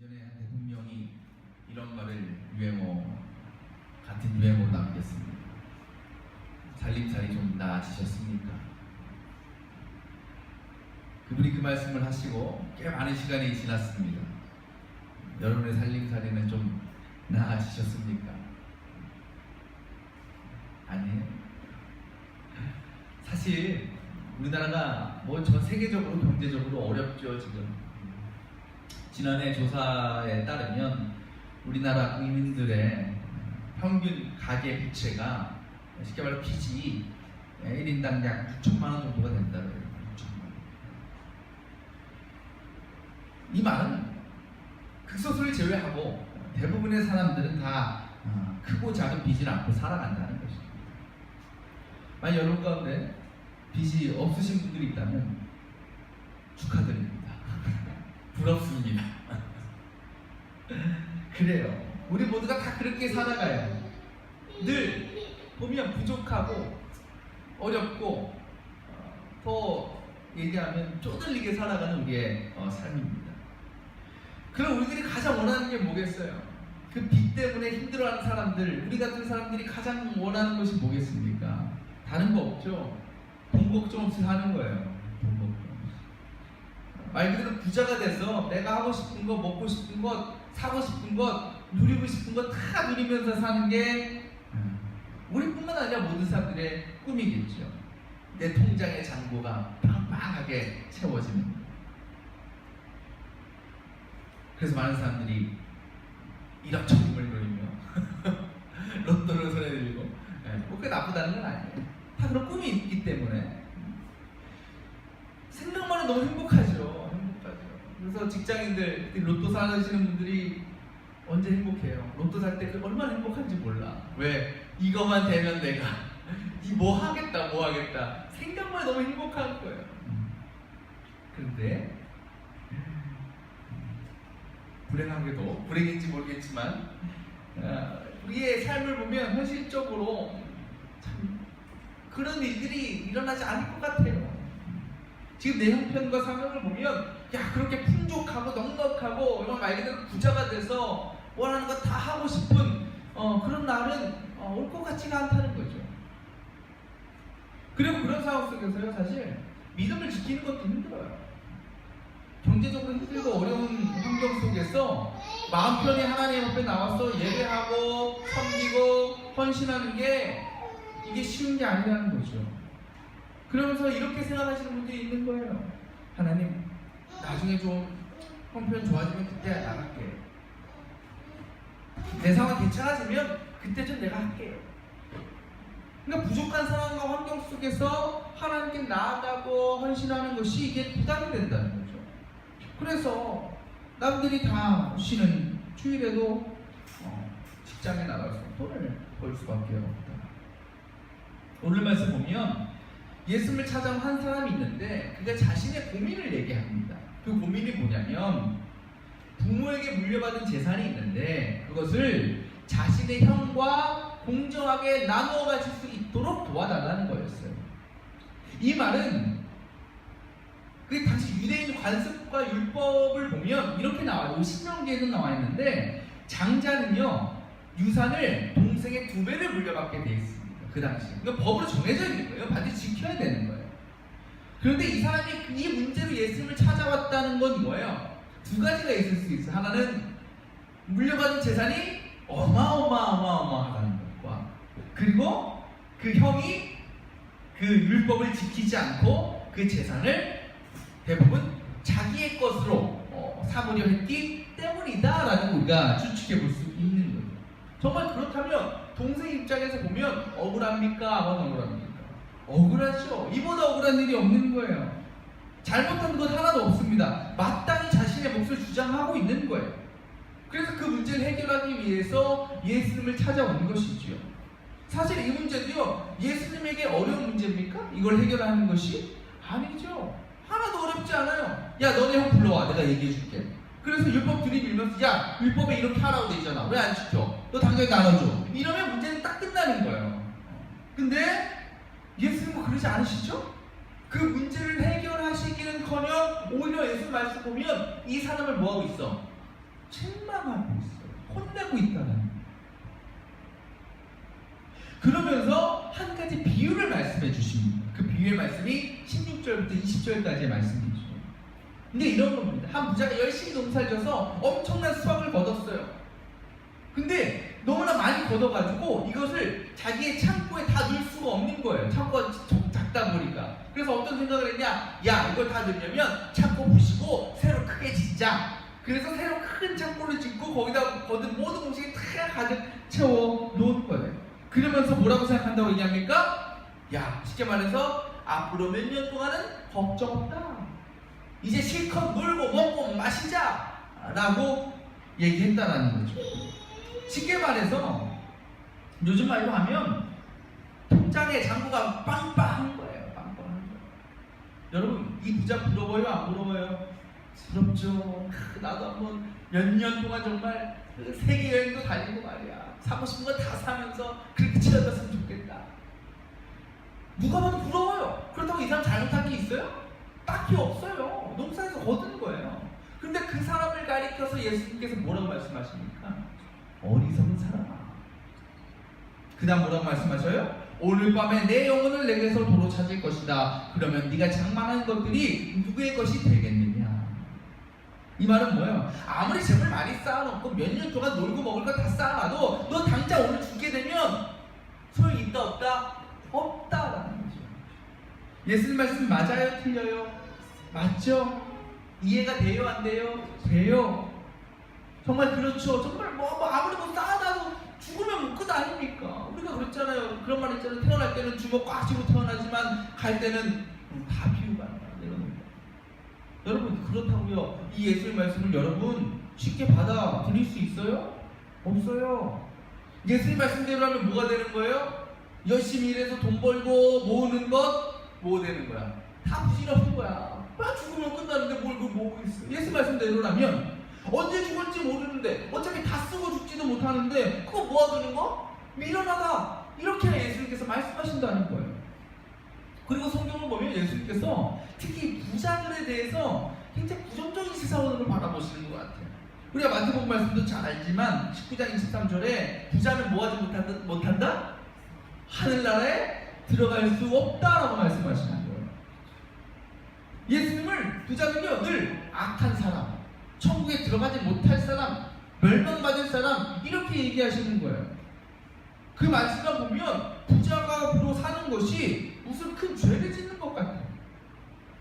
전에 한 대통령이 이런 말을 같은 유행어로 남겼습니다. 살림살이 좀 나아지셨습니까? 그분이 그 말씀을 하시고 꽤 많은 시간이 지났습니다. 여러분의 살림살이는 좀 나아지셨습니까? 아니에요. 사실 우리나라가 전 세계적으로 경제적으로 어렵죠. 지금 지난해 조사에 따르면 우리나라 국민들의 평균 가계 부채가 쉽게 말해 빚이 1인당 약 6천만 원 정도가 된다고 해요. 6천만 원. 이 말은 극소수를 제외하고 대부분의 사람들은 다 크고 작은 빚을 안고 살아간다는 것입니다. 만약 여러분 가운데 빚이 없으신 분들이 있다면 축하드립니다. 부럽습니다. 그래요. 우리 모두가 다 그렇게 살아가요. 늘 보면 부족하고 어렵고 더 얘기하면 쪼들리게 살아가는 우리의 삶입니다. 그럼 우리들이 가장 원하는 게 뭐겠어요? 그 빚 때문에 힘들어하는 사람들, 우리 같은 사람들이 가장 원하는 것이 뭐겠습니까? 다른 거 없죠. 돈 걱정 없이 사는 거예요. 돈 걱정 없이. 말 그대로 부자가 돼서 내가 하고 싶은 거, 먹고 싶은 것, 사고 싶은 것, 누리고 싶은 것 다 누리면서 사는 게 우리뿐만 아니라 모든 사람들의 꿈이겠죠. 내 통장의 잔고가 빵빵하게 채워지는 거. 그래서 많은 사람들이 일확천금을 노리며 로또를 손에 들고 그게 나쁘다는 건 아니에요. 다 그런 꿈이 있기 때문에 생각만 해도 너무 행복하죠. 그래서 직장인들, 로또 사시는 분들이 언제 행복해요? 로또 살 때 얼마나 행복한지 몰라. 왜? 이거만 되면 내가 뭐 하겠다 생각만 해도 너무 행복한 거예요. 그런데 불행하게도, 불행인지 모르겠지만 우리의 삶을 보면 현실적으로 참 그런 일들이 일어나지 않을 것 같아요. 지금 내 형편과 상황을 보면 그렇게 풍족하고 넉넉하고 말 그대로 부자가 돼서 원하는 거 다 하고 싶은 그런 날은 올 것 같지가 않다는 거죠. 그리고 그런 상황 속에서요, 사실 믿음을 지키는 것도 힘들어요. 경제적으로 힘들고 어려운 환경 속에서 마음 편히 하나님 앞에 나와서 예배하고 섬기고 헌신하는 게 이게 쉬운 게 아니라는 거죠. 그러면서 이렇게 생각하시는 분들이 있는 거예요. 하나님, 나중에 좀 형편 좋아지면 그때 나갈게. 내 상황 괜찮아지면 그때 좀 내가 할게요. 그러니까 부족한 상황과 환경 속에서 하나님께 나아가고 헌신하는 것이 이게 부담이 된다는 거죠. 그래서 남들이 다 쉬는 주일에도 직장에 나가서 돈을 벌 수밖에 없다. 오늘 말씀 보면 예수님을 찾아온 한 사람이 있는데 그가 자신의 고민을 얘기합니다. 그 고민이 뭐냐면 부모에게 물려받은 재산이 있는데 그것을 자신의 형과 공정하게 나누어 가질 수 있도록 도와달라는 거였어요. 이 말은 그 당시 유대인 관습과 율법을 보면 이렇게 나와요. 신명기에는 나와 있는데 장자는요 유산을 동생의 2배를 물려받게 돼 있습니다. 그 당시. 그러니까 법으로 정해져 있는 거예요. 반드시 지켜야 되는 거예요. 그런데 이 사람이 이 문제로 예수님을 찾아왔다는 건 뭐예요? 2가지가 있을 수 있어요. 하나는 물려받은 재산이 어마어마하다는 것과 그리고 그 형이 그 율법을 지키지 않고 그 재산을 대부분 자기의 것으로 삼으려 했기 때문이다라는 우리가 추측해 볼 수 있는 거예요. 정말 그렇다면 동생 입장에서 보면 억울합니까? 안 억울합니까? 억울하죠. 이보다 억울한 일이 없는 거예요. 잘못한 것 하나도 없습니다. 마땅히 자신의 몫을 주장하고 있는 거예요. 그래서 그 문제를 해결하기 위해서 예수님을 찾아온 것이지요. 사실 이 문제도요, 예수님에게 어려운 문제입니까? 이걸 해결하는 것이 아니죠. 하나도 어렵지 않아요. 야, 너네 형 불러와. 내가 얘기해 줄게. 그래서 율법 들이밀면서 야, 율법에 이렇게 하라고 돼 있잖아. 왜 안 지켜? 너 당장에 나눠줘. 이러면 문제는 딱 끝나는 거예요. 근데 예수님은 그러지 않으시죠? 그 문제를 해결하시기는커녕 오히려 예수 말씀 보면 이 사람을 뭐하고 있어? 책망하고 있어요. 혼내고 있다는 거예요. 그러면서 한 가지 비유를 말씀해 주십니다. 그 비유의 말씀이 16절부터 20절까지의 말씀이죠. 근데 이런 겁니다. 한 부자가 열심히 농사를 져서 엄청난 수확을 거뒀어요. 근데 너무나 많이 걷어가지고 이것을 자기의 창고에 다 넣을 수가 없는 거예요. 창고가 작다 보니까. 그래서 어떤 생각을 했냐? 야, 이걸 다 넣으려면 창고 부시고 새로 크게 짓자. 그래서 새로 큰 창고를 짓고 거기다 거둔 모든 음식이 다 가득 채워 놓은 거예요. 그러면서 뭐라고 생각한다고 얘기합니까? 야, 쉽게 말해서 앞으로 몇 년 동안은 걱정 없다. 이제 실컷 놀고 먹고 마시자 라고 얘기했다라는 거죠. 쉽게 말해서 요즘 말로 하면 통장의 잔고가 빵빵한 거예요. 빵빵한 거예요. 여러분, 이 부자 부러워요? 안 부러워요? 부럽죠. 나도 한번 몇 년 동안 정말 세계 여행도 다니고 말이야. 사고 싶은 거 다 사면서 그렇게 채워졌으면 좋겠다. 누가 봐도 부러워요. 그렇다고 이 사람 잘못한 게 있어요? 딱히 없어요. 농사에서 거둔 거예요. 근데 그 사람을 가리켜서 예수님께서 뭐라고 말씀하십니까? 어리석은 사람아. 그 다음 뭐라고 말씀하셔요? 오늘 밤에 내 영혼을 내게서 도로 찾을 것이다. 그러면 네가 장만한 것들이 누구의 것이 되겠느냐? 이 말은 뭐예요? 아무리 재물 많이 쌓아놓고 몇 년 동안 놀고 먹을 거 다 쌓아놔도 너 당장 오늘 죽게 되면 소용이 있다 없다? 없다라는 거죠. 예수님 말씀 맞아요? 틀려요? 맞죠? 이해가 돼요? 안 돼요? 돼요. 정말 그렇죠. 정말 아무리 쌓아놔도 죽으면 못 끝 아닙니까? 우리가 그랬잖아요. 그런 말 있잖아요. 태어날 때는 주먹 꽉 쥐고 태어나지만 갈 때는 다 비우고 간다. 여러분, 그렇다고요. 이 예수의 말씀을 여러분 쉽게 받아들일 수 있어요? 없어요. 예수의 말씀대로 하면 뭐가 되는 거예요? 열심히 일해서 돈 벌고 모으는 것 뭐 되는 거야? 다 부질없는 거야. 막 죽으면 끝나는데 뭘 그걸 모으고 있어. 예수 말씀대로라면 언제 죽을지 모르는데 어차피 다 쓰고 죽지도 못하는데 그거 모아두는 거? 미련하다. 이렇게 예수님께서 말씀하신다는 거예요. 그리고 성경을 보면 예수님께서 특히 부자들에 대해서 굉장히 부정적인 시선으로 바라보시는 것 같아요. 우리가 마태복음 말씀도 잘 알지만 19장 23절에 부자는 뭐하지 못한다? 하늘나라에 들어갈 수 없다라고 말씀하시는 거예요. 예수님을 부자는요 늘 악한 사람, 천국에 들어가지 못할 사람, 멸망받을 사람 이렇게 얘기하시는 거예요. 그 말씀을 보면 부자가로 사는 것이 무슨 큰 죄를 짓는 것 같아요.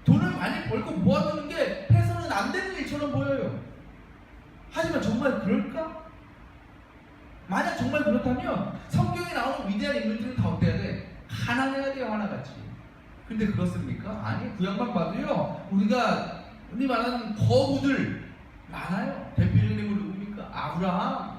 돈을 많이 벌고 모아두는 게 해서는 안 되는 일처럼 보여요. 하지만 정말 그럴까? 만약 정말 그렇다면 성경에 나오는 위대한 인물들은 다 어때야 돼? 가난해야 돼요, 하나같이. 근데 그렇습니까? 아니, 구약만 봐도요 우리가 흔히 말하는 거부들 많아요. 대표적인 인물 누굽니까? 아브라함.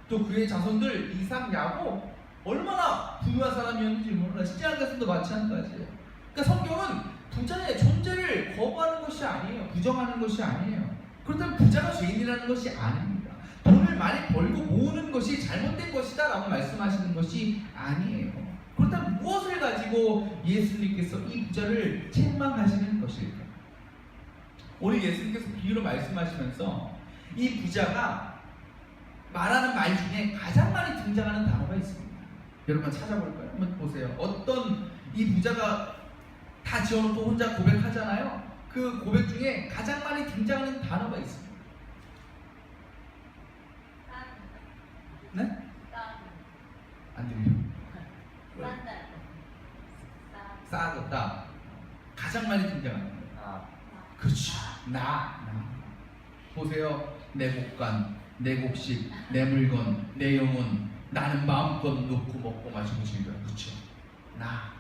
또 그의 자손들 이삭, 야곱 얼마나 부유한 사람이었는지 몰라. 시제한가서도 마찬가지예요. 그러니까 성경은 부자의 존재를 거부하는 것이 아니에요. 부정하는 것이 아니에요. 그렇다면 부자가 죄인이라는 것이 아닙니다. 돈을 많이 벌고 모으는 것이 잘못된 것이다 라고 말씀하시는 것이 아니에요. 그렇다면 무엇을 가지고 예수님께서 이 부자를 책망하시는 것일까? 오늘 예수님께서 비유로 말씀하시면서 이 부자가 말하는 말 중에 가장 많이 등장하는 단어가 있습니다. 여러분 찾아볼까요? 한번 보세요. 어떤 이 부자가 다 지어놓고 혼자 고백하잖아요. 그 고백 중에 가장 많이 등장하는 단어가 있습니다. 네? 안 들려요? 싸졌다. 가장 많이 등장하는 거예요. 그렇지. 나. 보세요. 내 곡간, 내 곡식, 내 물건, 내 영혼, 나는 마음껏 놓고 먹고 마시고 즐겨요. 그렇죠. 나.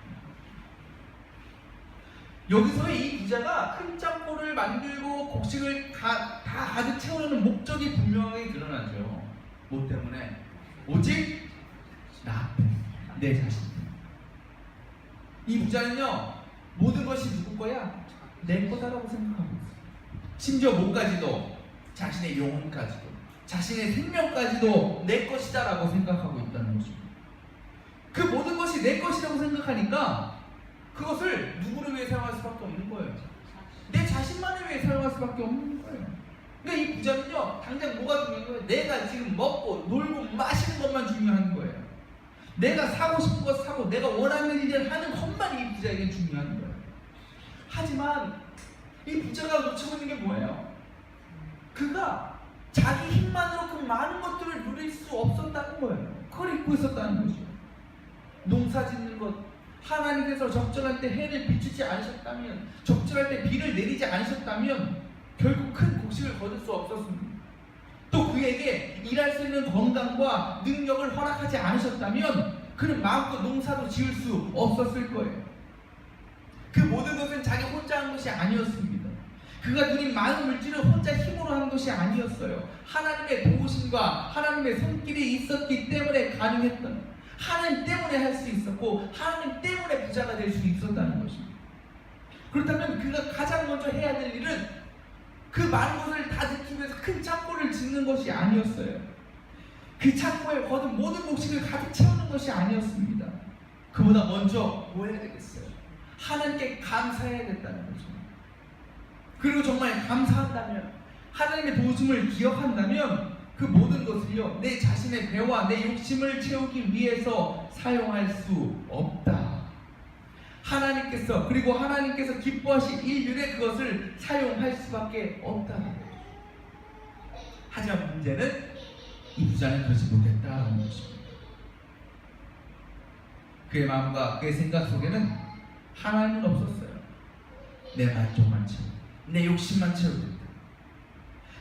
여기서의 이 부자가 큰 창고를 만들고 곡식을 다 가득 채우려는 목적이 분명하게 드러나죠. 뭐 때문에? 오직 나 때문에. 내 자신 때문에. 이 부자는요 모든 것이 누구 거야? 내 거다라고 생각하고 있어요. 심지어 뭐까지도, 자신의 영혼까지도, 자신의 생명까지도 내 것이다라고 생각하고 있다는 것입니다. 그 모든 것이 내 것이라고 생각하니까 그것을 누구를 위해 사용할 수밖에 없는 거예요. 내 자신만을 위해 사용할 수밖에 없는 거예요. 그러니까 이 부자는요, 당장 뭐가 중요한 거예요? 내가 지금 먹고 놀고 마시는 것만 중요한 거예요. 내가 사고 싶은 거 사고 내가 원하는 일을 하는 것만 이 부자에게 중요한 거예요. 하지만 이 부자가 놓치고 있는 게 뭐예요? 그가 자기 힘만으로 그 많은 것들을 누릴 수 없었다는 거예요. 그걸 잊고 있었다는 거죠. 농사 짓는 것, 하나님께서 적절할 때 해를 비추지 않으셨다면, 적절할 때 비를 내리지 않으셨다면 결국 큰 곡식을 거둘 수 없었습니다. 또 그에게 일할 수 있는 건강과 능력을 허락하지 않으셨다면 그는 마음껏 농사도 지을 수 없었을 거예요. 그 모든 것은 자기 혼자 한 것이 아니었습니다. 그가 누린 많은 물질을 혼자 힘으로 한 것이 아니었어요. 하나님의 도우심과 하나님의 손길이 있었기 때문에 가능했던, 하나님 때문에 할 수 있었고 하나님 때문에 부자가 될 수 있었다는 것입니다. 그렇다면 그가 가장 먼저 해야 될 일은 그 많은 것을 다 듣기 위해서 큰 창고를 짓는 것이 아니었어요. 그 창고에 거둔 모든 곡식을 가득 채우는 것이 아니었습니다. 그보다 먼저 뭐 해야 되겠어요? 하나님께 감사해야 된다는 거죠. 그리고 정말 감사한다면, 하나님의 도우심을 기억한다면 그 모든 것을요, 내 자신의 배와 내 욕심을 채우기 위해서 사용할 수 없다. 하나님께서, 그리고 하나님께서 기뻐하신 일률에 그것을 사용할 수밖에 없다. 하지만 문제는 이 부자는 그러지 못했다는 것입니다. 그의 마음과 그의 생각 속에는 하나님은 없었어요. 내 만족만 채우고 내 욕심만 채우겠다.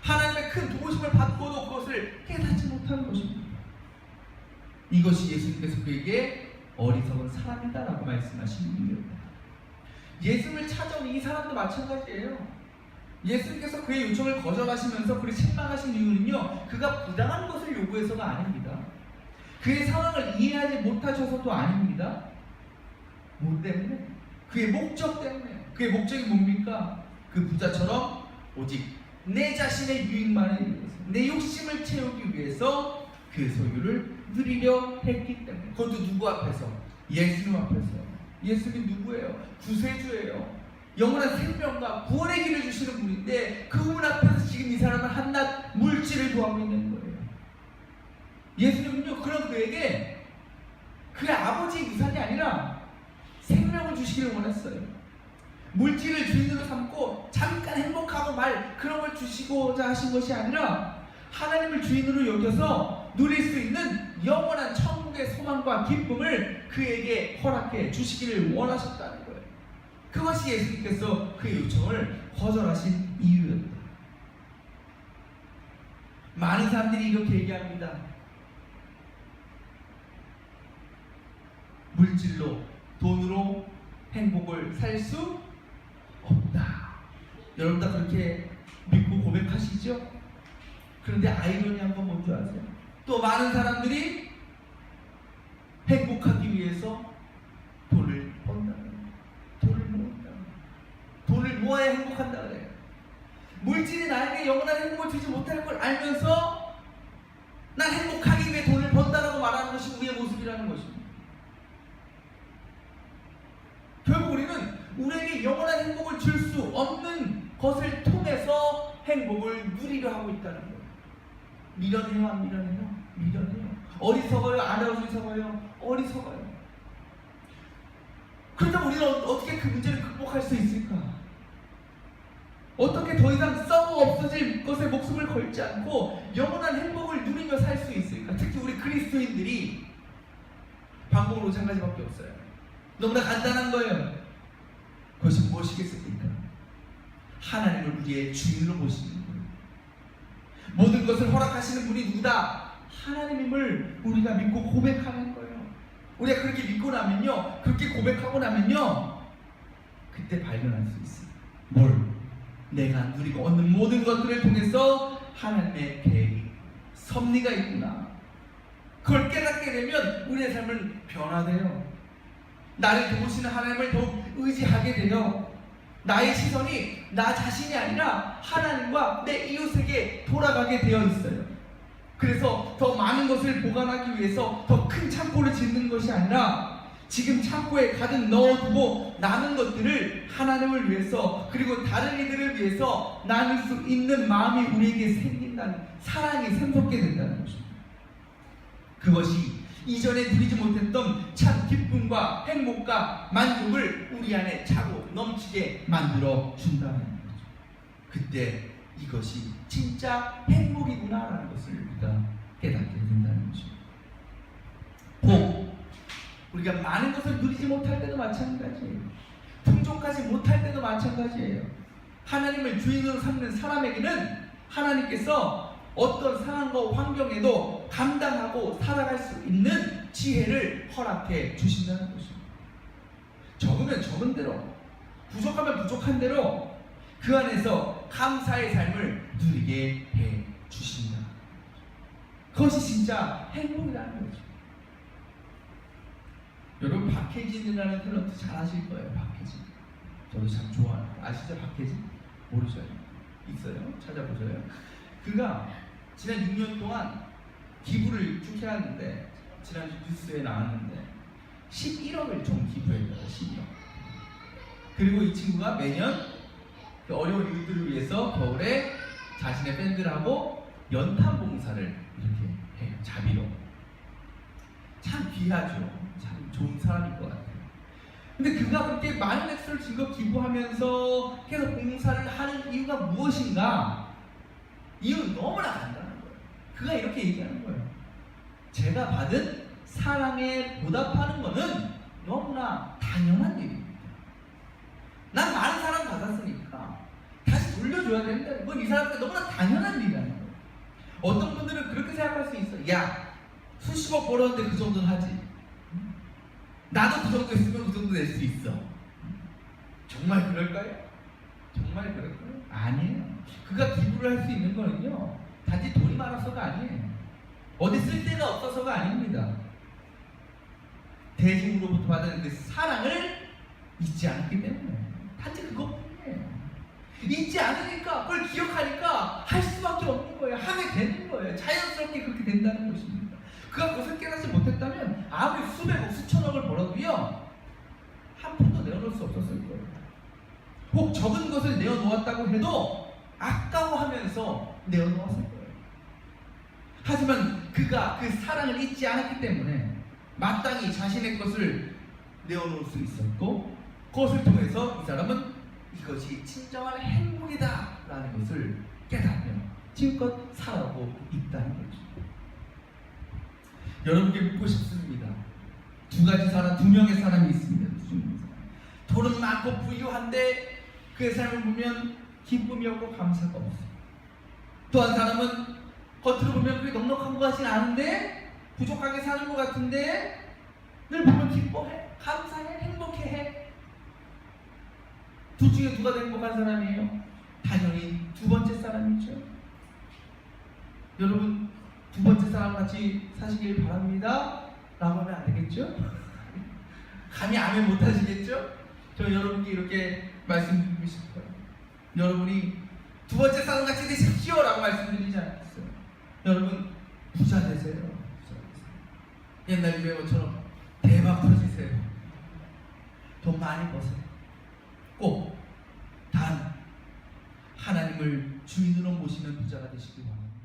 하나님의 큰 도우심을 받고도 그것을 깨닫지 못하는 것입니다. 이것이 예수님께서 그에게 어리석은 사람이다라고 말씀하신 이유입니다. 예수님을 찾아온 이 사람도 마찬가지예요. 예수님께서 그의 요청을 거절하시면서 그를 책망하신 이유는요, 그가 부당한 것을 요구해서가 아닙니다. 그의 상황을 이해하지 못하셔서도 아닙니다. 뭐 때문에? 그의 목적 때문에. 그의 목적이 뭡니까? 그 부자처럼 오직 내 자신의 유익만을 위해서, 내 욕심을 채우기 위해서 그 소유를 누리려 했기 때문에. 그것도 누구 앞에서? 예수님 앞에서. 예수님이 누구예요? 구세주예요. 영원한 생명과 구원의 길을 주시는 분인데 그분 앞에서 지금 이 사람은 한낱 물질을 구하고 있는 거예요. 예수님은요, 그런 그에게 그의 아버지의 유산이 아니라 생명을 주시기를 원했어요. 물질을 주인으로 삼고 잠깐 행복하고 말 그런 걸 주시고자 하신 것이 아니라 하나님을 주인으로 여겨서 누릴 수 있는 영원한 천국의 소망과 기쁨을 그에게 허락해 주시기를 원하셨다는 거예요. 그것이 예수님께서 그의 요청을 거절하신 이유였다. 많은 사람들이 이렇게 얘기합니다. 물질로, 돈으로 행복을 살 수 없다. 여러분 다 그렇게 믿고 고백하시죠? 그런데 아이러니한 건 뭔지 아세요? 또 많은 사람들이 행복하기 위해서 돈을 번다. 돈을 모은다. 돈을 모아야 행복한다 그래요. 물질이 나에게 영원한 행복을 주지 못할 걸 알면서 난 행복하기 위해 돈을 번다라고 말하는 것이 우리의 모습이라는 것입니다. 결국 우리는 우리에게 영원한 행복을 줄 수 없는 것을 통해서 행복을 누리려 하고 있다는 거예요. 미련해요, 안 미련해요? 미련해요. 어리석어요, 안 어리석어요? 어리석어요. 그렇다면 우리는 어떻게 그 문제를 극복할 수 있을까? 어떻게 더 이상 썩어 없어질 것에 목숨을 걸지 않고 영원한 행복을 누리며 살 수 있을까? 특히 우리 그리스도인들이 방법은 오직 한 가지밖에 없어요. 너무나 간단한 거예요. 그것이 무엇이겠습니까? 하나님을 우리의 주인으로 모시는 거예요. 모든 것을 허락하시는 분이 누구다? 하나님임을 우리가 믿고 고백하는 거예요. 우리가 그렇게 믿고 나면요, 그렇게 고백하고 나면요, 그때 발견할 수 있어요. 뭘? 내가 누리고 얻는 모든 것들을 통해서 하나님의 계획이, 섭리가 있구나. 그걸 깨닫게 되면 우리의 삶은 변화돼요. 나를 도우시는 하나님을 더욱 의지하게 돼요. 나의 시선이 나 자신이 아니라 하나님과 내 이웃에게 돌아가게 되어 있어요. 그래서 더 많은 것을 보관하기 위해서 더 큰 창고를 짓는 것이 아니라 지금 창고에 가득 넣어두고 남은 것들을 하나님을 위해서 그리고 다른 이들을 위해서 나눌 수 있는 마음이 우리에게 생긴다는, 사랑이 샘솟게 된다는 것입니다. 그것이 이전에 누리지 못했던 참 기쁨과 행복과 만족을 우리 안에 차고 넘치게 만들어 준다는 거죠. 그때 이것이 진짜 행복이구나라는 것을 우리가 깨닫게 된다는 것입니다. 복, 우리가 많은 것을 누리지 못할 때도 마찬가지예요. 풍족하지 못할 때도 마찬가지예요. 하나님을 주인으로 삼는 사람에게는 하나님께서 어떤 상황과 환경에도 감당하고 살아갈 수 있는 지혜를 허락해 주신다는 것입니다. 적으면 적은 대로, 부족하면 부족한 대로 그 안에서 감사의 삶을 누리게 해 주신다. 그것이 진짜 행복이라는 거죠. 여러분, 박혜진이라는 탤런트 잘 아실 거예요. 박혜진. 저도 참 좋아해요. 아시죠? 박혜진? 모르죠? 있어요? 찾아보세요. 그가 지난 6년 동안 기부를 쭉 해왔는데, 지난주 뉴스에 나왔는데 11억을 총 기부했어요. 11억. 그리고 이 친구가 매년 그 어려운 이웃들을 위해서 겨울에 자신의 밴드하고 연탄 봉사를 이렇게 해요. 자비로. 참 귀하죠. 참 좋은 사람일 것 같아요. 근데 그가 그렇게 많은 액수를 지금 기부하면서 계속 봉사를 하는 이유가 무엇인가? 이유는 너무나 간단한 거예요. 그가 이렇게 얘기하는 거예요. 제가 받은 사랑에 보답하는 것은 너무나 당연한 일입니다. 난 많은 사랑 받았으니까 다시 돌려줘야 된다. 이건 이 사람한테 너무나 당연한 일이라는 거예요. 어떤 분들은 그렇게 생각할 수 있어요. 야, 수십억 벌었는데 그 정도는 하지. 나도 그 정도 했으면 그 정도 낼 수 있어. 정말 그럴까요? 정말 그럴까요? 아니에요. 그가 기부를 할 수 있는 거는요, 단지 돈이 많아서가 아니에요. 어디 쓸 데가 없어서가 아닙니다. 대중으로부터 받은 그 사랑을 잊지 않았기 때문에, 단지 그것뿐이에요. 잊지 않으니까, 그걸 기억하니까 할 수밖에 없는 거예요. 하게 되는 거예요. 자연스럽게 그렇게 된다는 것입니다. 그가 그것을 깨닫지 못했다면 아무리 수백억, 수천억을 벌어도요, 한 푼도 내어놓을 수 없었을 거예요. 혹 적은 것을 내어놓았다고 해도 아까워하면서 내어놓았을 거예요. 하지만 그가 그 사랑을 잊지 않았기 때문에 마땅히 자신의 것을 내어놓을 수 있었고, 그것을 통해서 이 사람은 이것이 진정한 행복이다 라는 것을 깨닫며 지금껏 살아오고 있다는 거죠. 여러분께 묻고 싶습니다. 두 명의 사람이 있습니다. 돈은 많고 부유한데 그의 삶을 보면 기쁨이 없고 감사가 없어요. 또 한 사람은 겉으로 보면 그게 넉넉한 것 같진 않은데 부족하게 사는 것 같은데 늘 보면 기뻐해, 감사해, 행복해해. 둘 중에 누가 더 행복한 사람이에요? 당연히 두 번째 사람이죠. 여러분, 두 번째 사람 같이 사시길 바랍니다 라고 하면 안 되겠죠? 감히 아멘 못 하시겠죠? 저 여러분께 이렇게 말씀드리고 싶어요. 여러분이 두 번째 사람 같이 되십시오 라고 말씀드리지 않겠어요. 여러분, 부자 되세요. 부자 되세요. 옛날 유행어처럼 대박 터지세요. 돈 많이 버세요. 꼭 단 하나님을 주인으로 모시는 부자가 되시기 바랍니다.